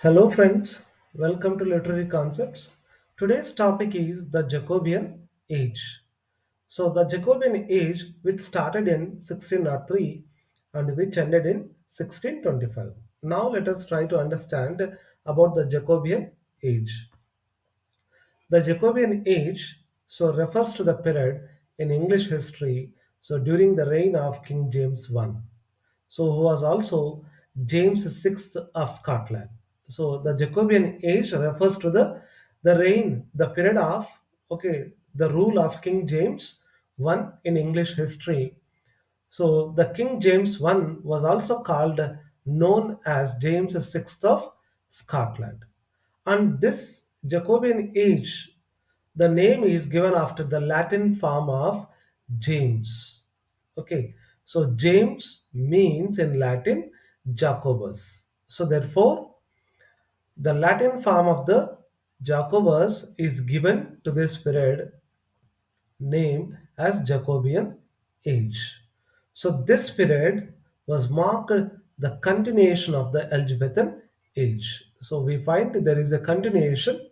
Hello, friends. Welcome to Literary Concepts. Today's topic is the Jacobean Age. So, the Jacobean Age, which started in 1603 and which ended in 1625. Now, let us try to understand about the Jacobean Age. The Jacobean Age refers to the period in English history during the reign of King James I, who was also James VI of Scotland. So the Jacobean Age refers to the period of the rule of King James I in English history. So the King James I was also called known as James VI of Scotland. And this Jacobean age, the name is given after the Latin form of James. Okay, so James means in Latin Jacobus. So therefore, the Latin form of the Jacobus is given to this period name as Jacobean Age. So this period was marked the continuation of the Elizabethan age. So we find there is a continuation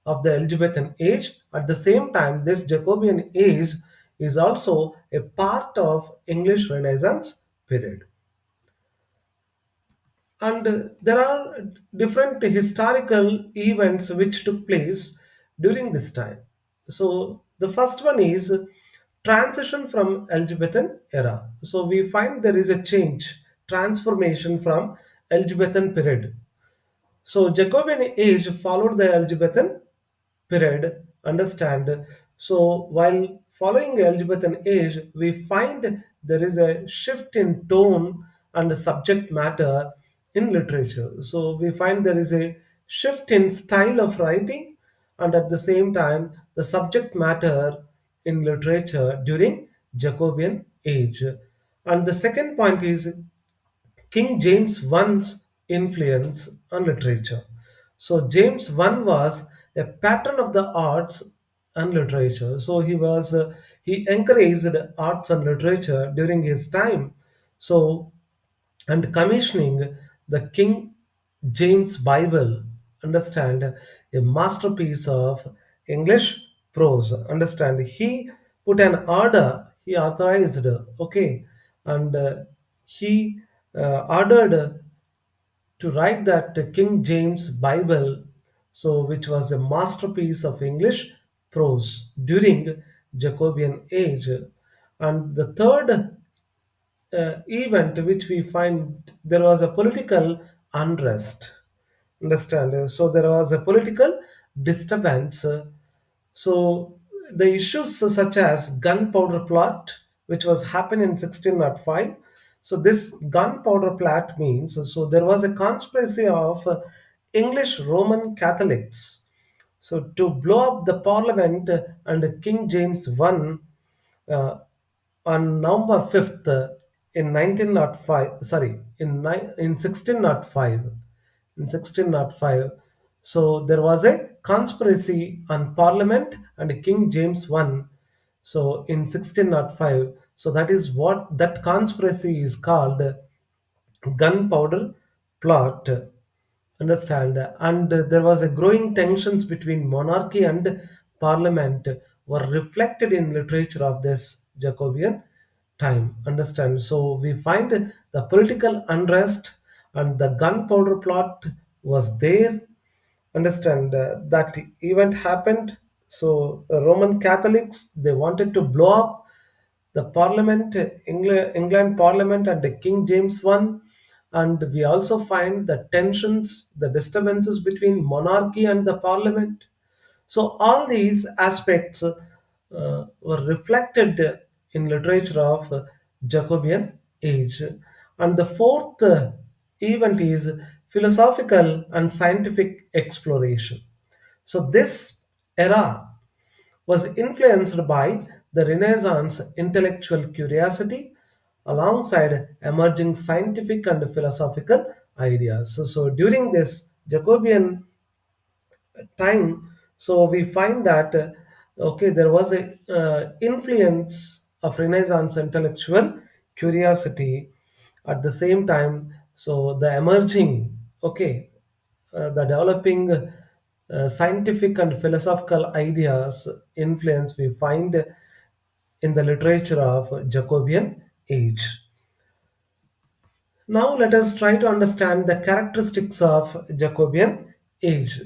of the Elizabethan age. At the same time, this Jacobean age is also a part of English Renaissance period. And there are different historical events which took place during this time. So the first one is transition from Elizabethan era. So we find there is a change, transformation from Elizabethan period. So Jacobean age followed the Elizabethan period. Understand? So while following Elizabethan age, we find there is a shift in tone and subject matter in literature. So we find there is a shift in style of writing and at the same time the subject matter in literature during Jacobean age. And the second point is King James I's influence on literature. So James I was a patron of the arts and literature. So he encouraged arts and literature during his time. So and commissioning the King James Bible, understand, a masterpiece of English prose. Understand, he put an order, he authorized, okay, and he ordered to write that King James Bible, so which was a masterpiece of English prose during Jacobean age. And the third event which we find there was a political unrest, understand, so there was a political disturbance. So the issues such as gunpowder plot which was happened in 1605. So this gunpowder plot means so there was a conspiracy of English Roman Catholics so to blow up the parliament and King James I uh, on November 5th in 1905, sorry, in 1605. In 1605. So there was a conspiracy on Parliament and King James I. So in 1605. So that is what that conspiracy is called gunpowder plot, understand, and there was a growing tensions between monarchy and parliament were reflected in literature of this Jacobean time, understand. So we find the political unrest and the gunpowder plot was there, understand, that event happened. So the Roman Catholics, they wanted to blow up the parliament, England parliament and the King James I. And we also find the tensions, the disturbances between monarchy and the parliament. So all these aspects were reflected in literature of Jacobean age. And the fourth event is philosophical and scientific exploration. So this era was influenced by the Renaissance intellectual curiosity alongside emerging scientific and philosophical ideas. So during this Jacobean time, so we find that okay, there was a influence of Renaissance intellectual curiosity at the same time. So the emerging, okay, the developing scientific and philosophical ideas influence we find in the literature of Jacobean age. Now let us try to understand the characteristics of Jacobean age.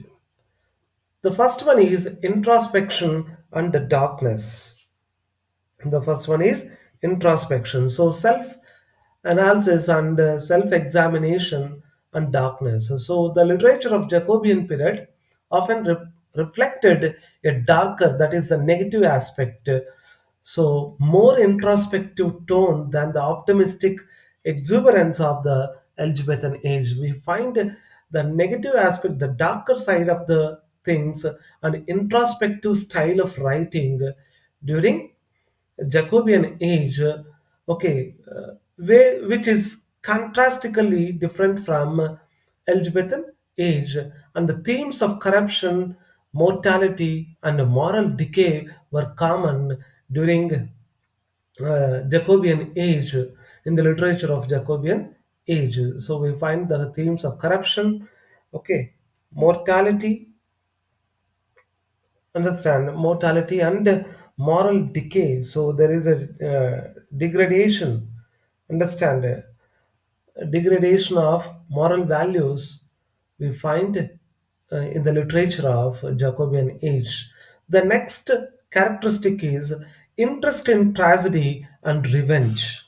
The first one is introspection and darkness. The first one is introspection. So self analysis and self examination and darkness. So the literature of Jacobean period often reflected a darker, that is the negative aspect. So more introspective tone than the optimistic exuberance of the Elizabethan age. We find the negative aspect, the darker side of the things, and introspective style of writing during Jacobean age, which is contrastically different from Elizabethan age, and the themes of corruption, mortality, and moral decay were common during Jacobean age in the literature of Jacobean age. So we find the themes of corruption, okay, mortality, understand mortality and moral decay. So there is a degradation, understand degradation of moral values we find in the literature of Jacobean age. The next characteristic is interest in tragedy and revenge.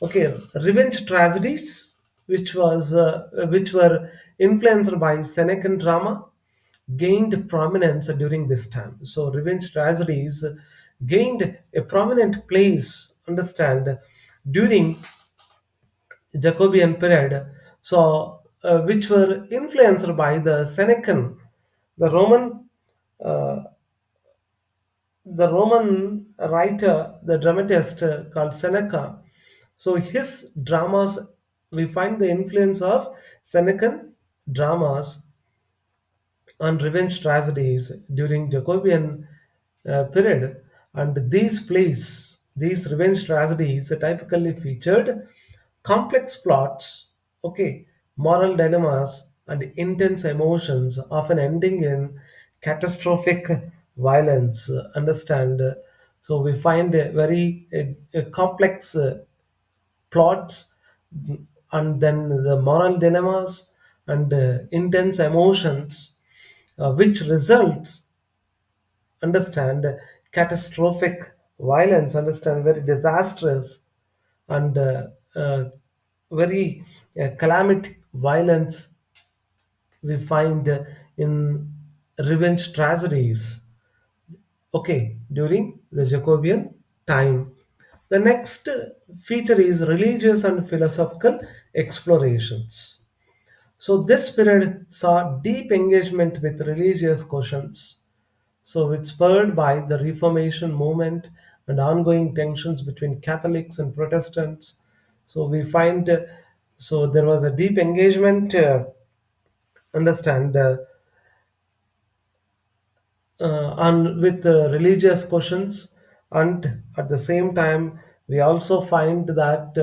Okay, revenge tragedies, which were influenced by Senecan drama, gained prominence during this time. So revenge tragedies gained a prominent place, understand, during Jacobean period. So which were influenced by the Senecan, the uh, Roman writer, the dramatist called Seneca. So his dramas, we find the influence of Senecan dramas on revenge tragedies during Jacobean period, and these revenge tragedies typically featured complex plots, okay, moral dilemmas, and intense emotions, often ending in catastrophic violence. Understand? So we find a very complex plots, and then the moral dilemmas and intense emotions, which results, understand, catastrophic violence, understand, very disastrous and very calamity violence we find in revenge tragedies, okay, during the Jacobean time. The next feature is religious and philosophical explorations. So this period saw deep engagement with religious questions. So it's spurred by the Reformation movement and ongoing tensions between Catholics and Protestants. So we find so there was a deep engagement, understand, on with religious questions, and at the same time we also find that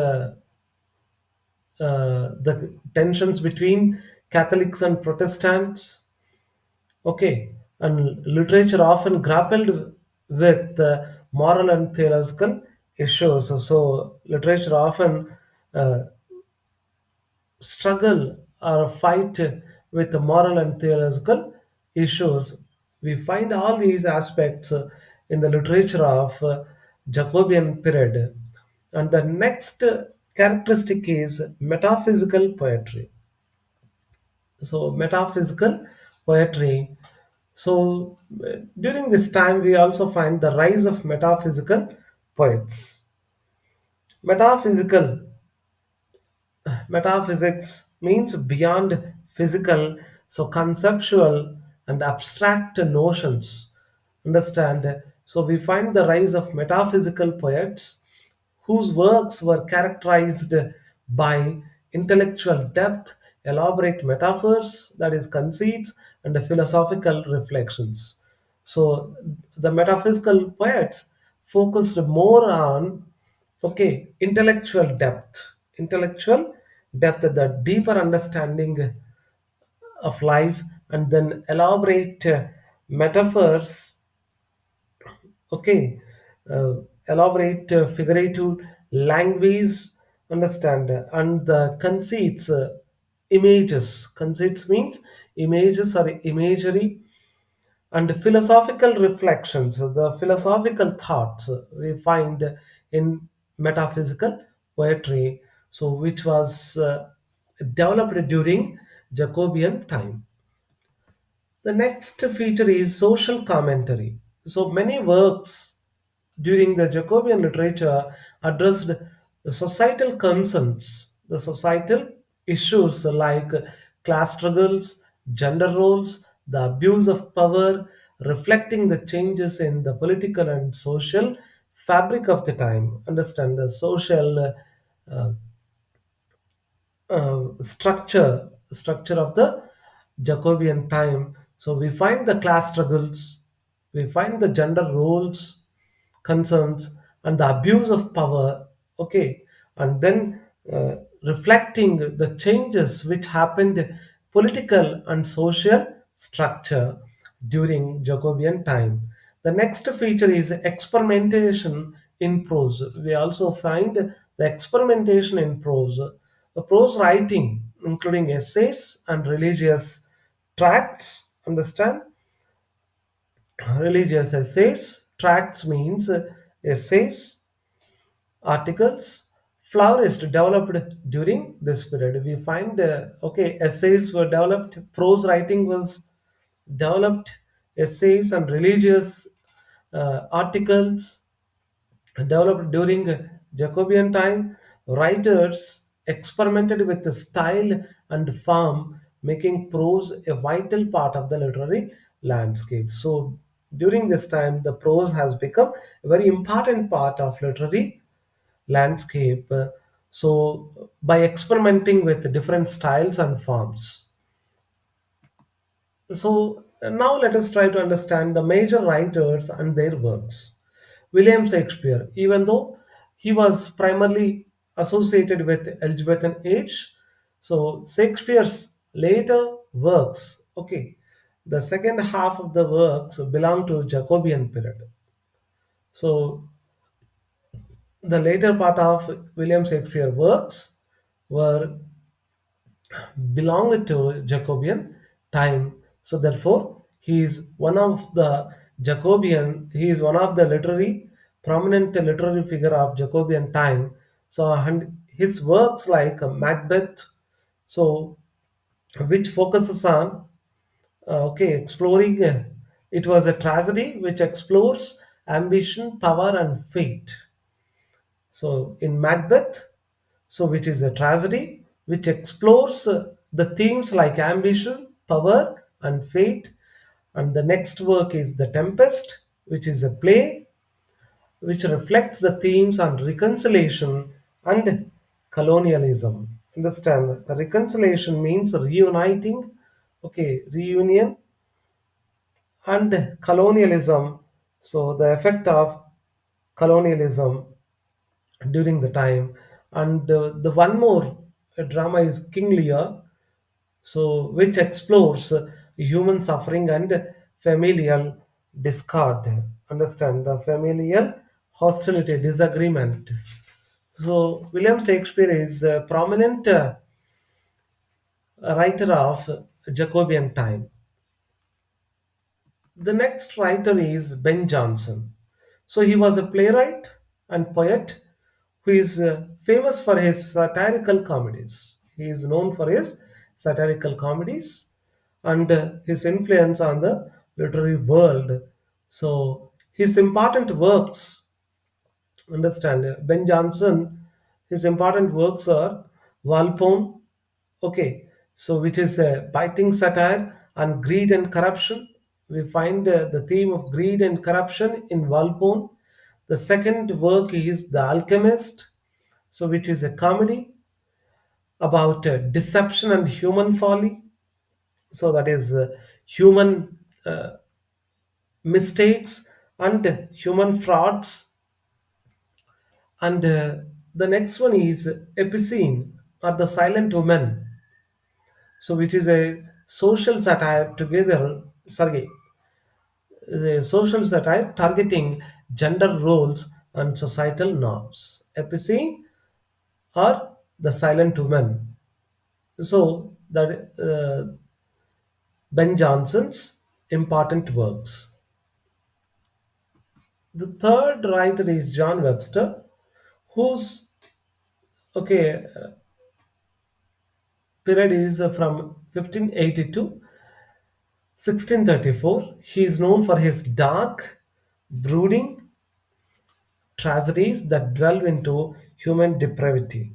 the tensions between Catholics and Protestants, okay, and literature often grappled with moral and theological issues. So literature often uh, struggle or fight with the moral and theological issues. We find all these aspects in the literature of Jacobean period. And the next characteristic is metaphysical poetry. So metaphysical poetry. So during this time, we also find the rise of metaphysical poets. Metaphysical Metaphysics means beyond physical, so conceptual and abstract notions. Understand? So we find the rise of metaphysical poets whose works were characterized by intellectual depth, elaborate metaphors, that is, conceits, and philosophical reflections. So the metaphysical poets focused more on, okay, intellectual depth, the deeper understanding of life, and then elaborate metaphors, okay, uh, elaborate figurative language, understand, and the conceits, conceits means images or imagery, and philosophical reflections, the philosophical thoughts we find in metaphysical poetry, so which was developed during Jacobean time. The next feature is social commentary. So many works during the Jacobean literature addressed the societal concerns, the societal issues like class struggles, gender roles, the abuse of power, reflecting the changes in the political and social fabric of the time. Understand the social uh, structure of the Jacobean time. So we find the class struggles, we find the gender roles, concerns, and the abuse of power. Okay, and then reflecting the changes which happened political and social structure during Jacobean time. The next feature is experimentation in prose. We also find the experimentation in prose. The prose writing, including essays and religious tracts, understand? Religious essays, tracts means essays, articles, flourished, developed during this period. We find, okay, essays were developed, prose writing was developed, essays and religious articles developed during Jacobean time. Writers experimented with the style and form, making prose a vital part of the literary landscape. So, during this time, the prose has become a very important part of literary landscape. So, by experimenting with different styles and forms. So now let us try to understand the major writers and their works. William Shakespeare, even though he was primarily associated with Elizabethan age, so Shakespeare's later works, okay, the second half of the works belong to Jacobean period. So the later part of William Shakespeare works were belonged to Jacobean time. So therefore, he is one of the he is one of the prominent literary figure of Jacobean time. So and his works like Macbeth, so which focuses on okay exploring. It was a tragedy which explores ambition, power, and fate. So in Macbeth, so which is a tragedy which explores the themes like ambition, power, and fate. And the next work is The Tempest, which is a play which reflects the themes on reconciliation and colonialism. Understand? The reconciliation means reuniting, okay, reunion, and colonialism. So the effect of colonialism during the time. And the one more drama is King Lear, so which explores human suffering and familial discord. Understand the familial hostility, disagreement. So William Shakespeare is a prominent writer of Jacobean time. The next writer is Ben Jonson. So he was a playwright and poet who is famous for his satirical comedies. He is known for his satirical comedies and his influence on the literary world. So his important works, understand, Ben Jonson, his important works are Walpole, okay, so which is a biting satire on greed and corruption. We find the theme of greed and corruption in Walpole. The second work is The Alchemist, so which is a comedy about deception and human folly. So that is human mistakes and human frauds. And the next one is Epicene or the Silent Woman, so which is a social satire together. Sorry, social satire targeting gender roles and societal norms. Epic or the silent woman. So that Ben Johnson's important works. The third writer is John Webster, whose okay period is from 1580 to 1634. He is known for his dark, brooding tragedies that delve into human depravity.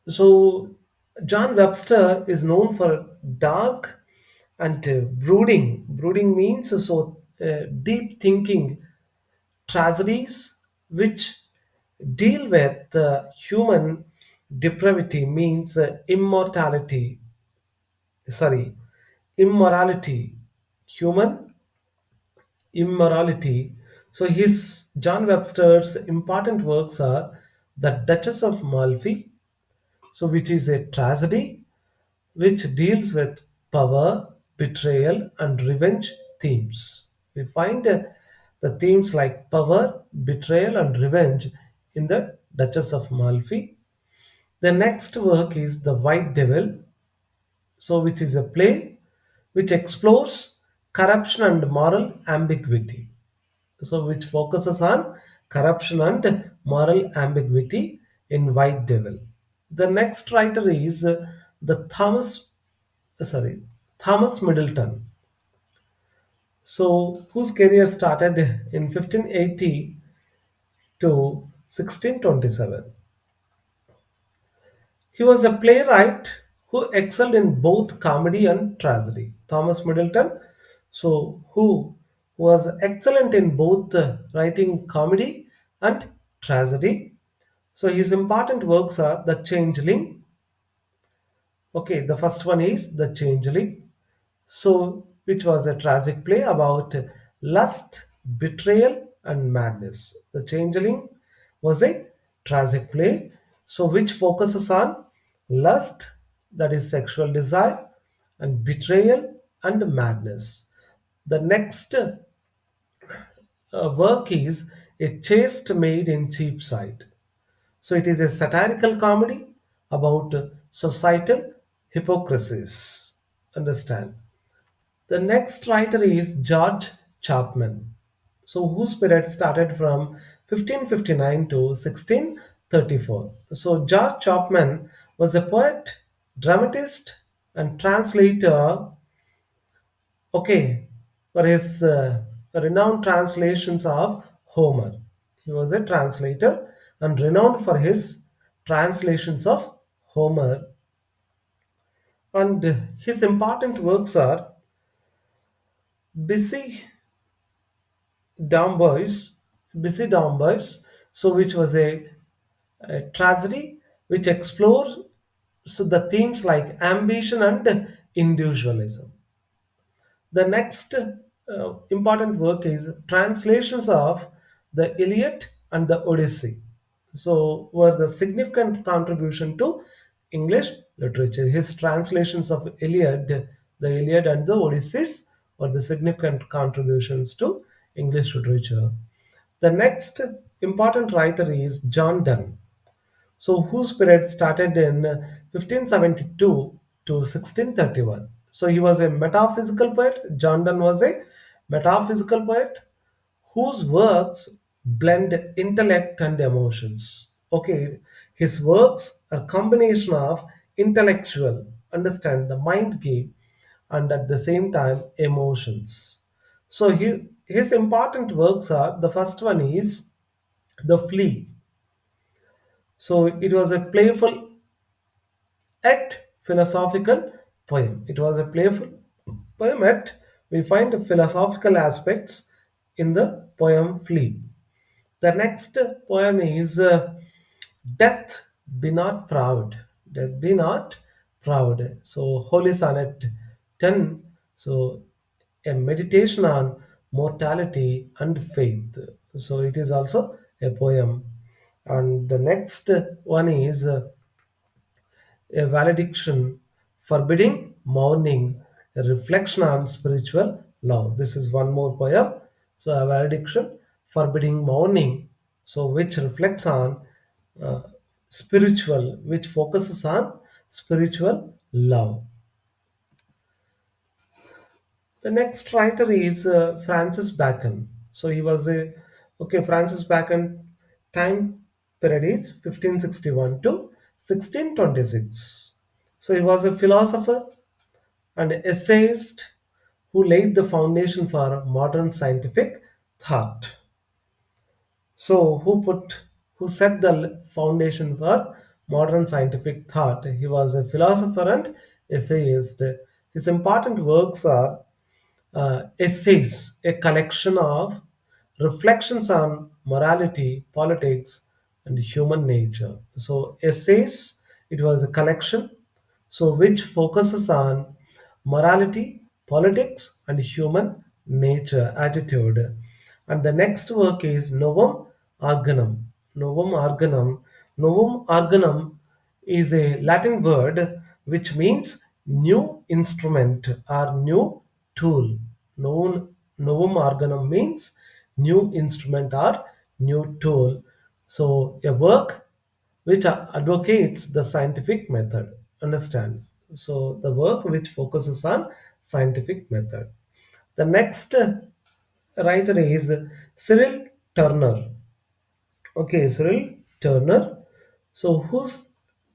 So, John Webster is known for dark and brooding. Brooding means deep thinking tragedies which deal with human depravity means immortality, sorry, immorality, human immorality. So his John Webster's important works are The Duchess of Malfi, so which is a tragedy which deals with power, betrayal, and revenge themes. We find the themes like power, betrayal, and revenge in the Duchess of Malfi. The next work is The White Devil, so which is a play which explores corruption and moral ambiguity. So which focuses on corruption and moral ambiguity in White Devil. The next writer is the sorry Thomas Middleton. So whose career started in 1580 to 1627. He was a playwright who excelled in both comedy and tragedy. Thomas Middleton, so who was excellent in both writing comedy and tragedy. So his important works are The Changeling. Okay, the first one is The Changeling. So, which was a tragic play about lust, betrayal, and madness. The Changeling was a tragic play, so which focuses on lust, that is sexual desire, and betrayal and madness. The next work is A Chaste Maid in Cheapside. So it is a satirical comedy about societal hypocrisies. Understand? The next writer is George Chapman, so whose period started from 1559 to 1634. So George Chapman was a poet, dramatist, and translator. Okay, for his renowned translations of Homer. He was a translator and renowned for his translations of Homer. And his important works are Busy Dumb Boys, Busy Dumb Boys, so which was a tragedy which explores so the themes like ambition and individualism. The next important work is translations of the Iliad and the Odyssey. So, were the significant contribution to English literature. His translations of the Iliad and the Odysseys were the significant contributions to English literature. The next important writer is John Donne, so whose period started in 1572 to 1631. So he was a metaphysical poet. John Donne was a metaphysical poet whose works blend intellect and emotions. Okay, his works are combination of intellectual, understand the mind game, and at the same time emotions. So his important works are the first one is The Flea. So it was a playful yet philosophical poem. It was a playful poem, yet we find philosophical aspects in the poem Flea. The next poem is Death Be Not Proud. Death Be Not Proud. So Holy Sonnet 10. So a meditation on mortality and faith. So it is also a poem. And the next one is a valediction Forbidding mourning, a reflection on spiritual love. This is one more poem. So, a valediction, forbidding mourning, so which reflects on uh, spiritual, which focuses on spiritual love. The next writer is Francis Bacon. So he was a okay. Francis Bacon time period is 1561 to 1626. So he was a philosopher and essayist who laid the foundation for modern scientific thought. So who set the foundation for modern scientific thought? He was a philosopher and essayist. His important works are essays, a collection of reflections on morality, politics, and human nature. So, essays, it was a collection, so which focuses on morality, politics, and human nature, attitude. And the next work is Novum Organum. Novum Organum. Novum Organum is a Latin word which means new instrument or new tool. Novum Organum means new instrument or new tool. So, a work which advocates the scientific method. Understand? So, the work which focuses on scientific method. The next writer is Cyril Turner. Okay, Cyril Turner. So, whose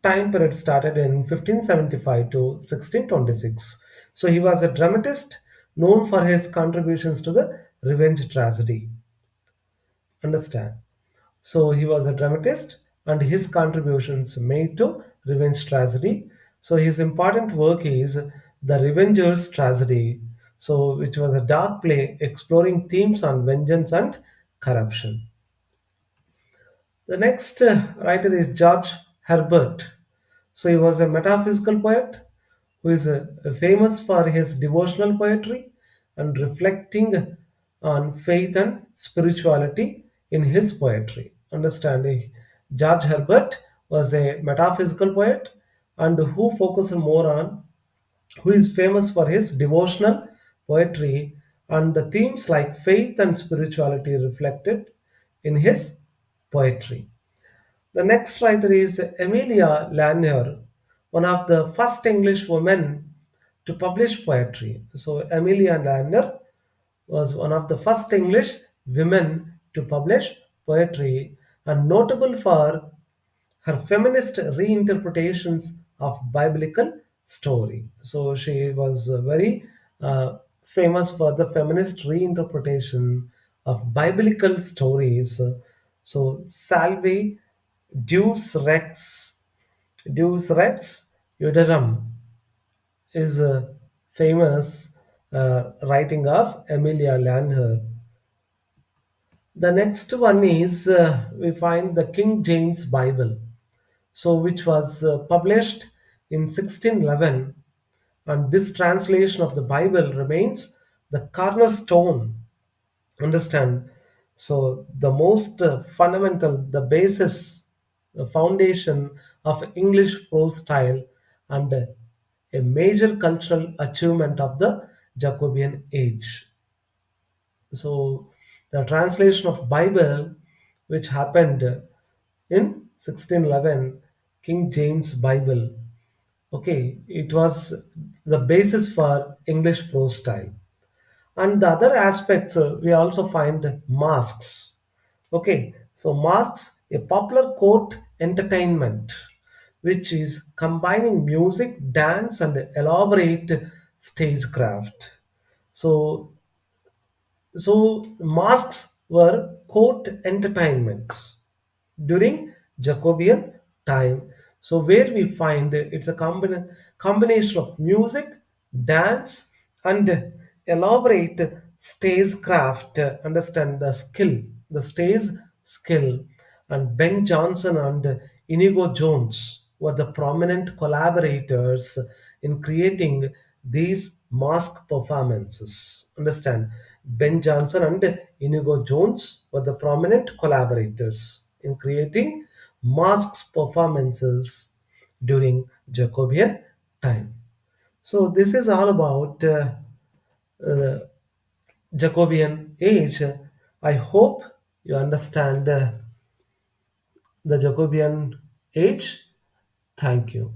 time period started in 1575 to 1626. So, he was a dramatist known for his contributions to the revenge tragedy. Understand? So, he was a dramatist and his contributions made to revenge tragedy. So, his important work is The Revenger's Tragedy. So, which was a dark play exploring themes on vengeance and corruption. The next writer is George Herbert. So he was a metaphysical poet who is famous for his devotional poetry and reflecting on faith and spirituality in his poetry. Understanding George Herbert was a metaphysical poet and who focused more on who is famous for his devotional poetry and the themes like faith and spirituality reflected in his poetry. The next writer is Emilia Lanier, one of the first English women to publish poetry. So, Emilia Lanier was one of the first English women to publish poetry and notable for her feminist reinterpretations of biblical story. So she was very famous for the feminist reinterpretation of biblical stories. So Salve Deus Rex, Deus Rex Judarum is a famous writing of Emilia Lanher. The next one is we find the King James Bible, so which was published in 1611, and this translation of the Bible remains the cornerstone. Understand? So the most fundamental, the basis, the foundation of English prose style, and a major cultural achievement of the Jacobean Age. So the translation of Bible, which happened in 1611, King James Bible. Okay, it was the basis for English prose style. And the other aspects we also find masks. Okay, so masks, a popular court entertainment, which is combining music, dance, and elaborate stagecraft. So masks were court entertainments during Jacobean time. So where we find it's a combination of music, dance, and elaborate stagecraft. Understand the skill, the stage skill, and Ben Jonson and Inigo Jones were the prominent collaborators in creating these mask performances. Understand? Ben Jonson and Inigo Jones were the prominent collaborators in creating masks performances during Jacobean time. So this is all about uh, Jacobean age. I hope you understand the Jacobean age. Thank you.